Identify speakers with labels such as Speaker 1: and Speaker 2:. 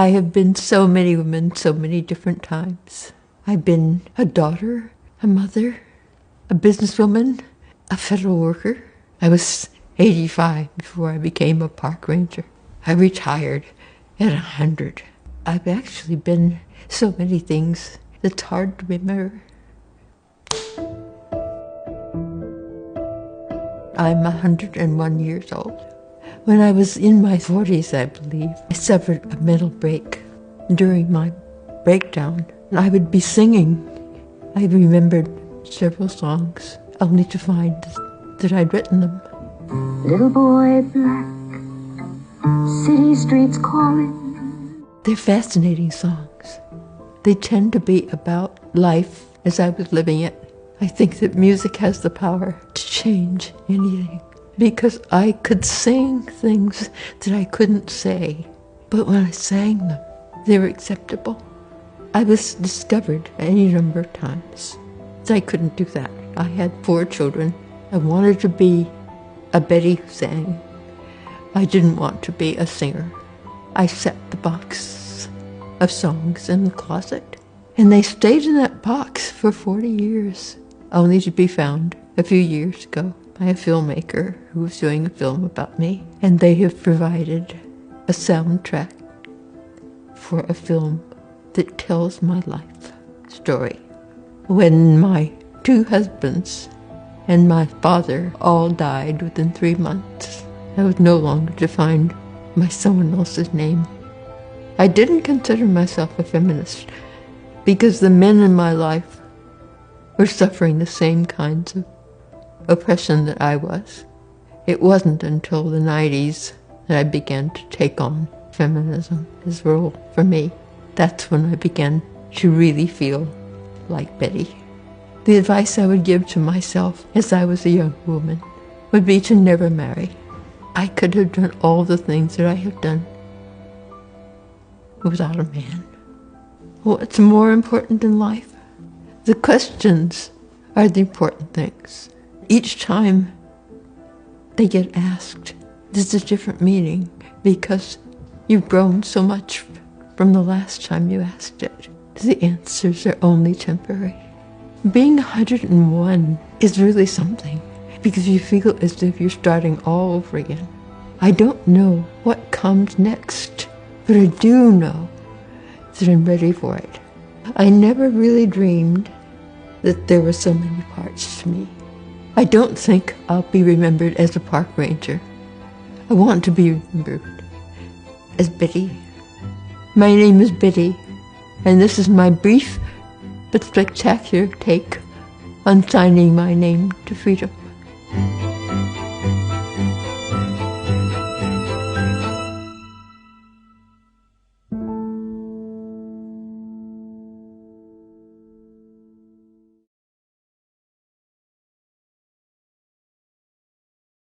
Speaker 1: I have been so many women, so many different times. I've been a daughter, a mother, a businesswoman, a federal worker. I was 85 before I became a park ranger. I retired at 100. I've actually been so many things that's hard to remember. I'm 101 years old. When I was in my 40s, I believe, I suffered a mental break. During my breakdown, I would be singing. I remembered several songs, only to find that I'd written them.
Speaker 2: Little boy black, city streets calling.
Speaker 1: They're fascinating songs. They tend to be about life as I was living it. I think that music has the power to change anything, because I could sing things that I couldn't say, but when I sang them, they were acceptable. I was discovered any number of times that I couldn't do that. I had 4 children. I wanted to be a Betty who sang. I didn't want to be a singer. I set the box of songs in the closet, and they stayed in that box for 40 years, only to be found a few years ago by a filmmaker who was doing a film about me, and they have provided a soundtrack for a film that tells my life story. When my 2 husbands and my father all died within 3 months, I was no longer to find by someone else's name. I didn't consider myself a feminist because the men in my life were suffering the same kinds of oppression that I was. It wasn't until the 90s that I began to take on feminism as a role for me. That's when I began to really feel like Betty. The advice I would give to myself as I was a young woman would be to never marry. I could have done all the things that I have done without a man. What's more important in life? The questions are the important things. Each time they get asked, there's a different meaning because you've grown so much from the last time you asked it. The answers are only temporary. Being 101 is really something because you feel as if you're starting all over again. I don't know what comes next, but I do know that I'm ready for it. I never really dreamed that there were so many parts to me. I don't think I'll be remembered as a park ranger. I want to be remembered as Betty. My name is Betty, and this is my brief but spectacular take on signing my name to freedom.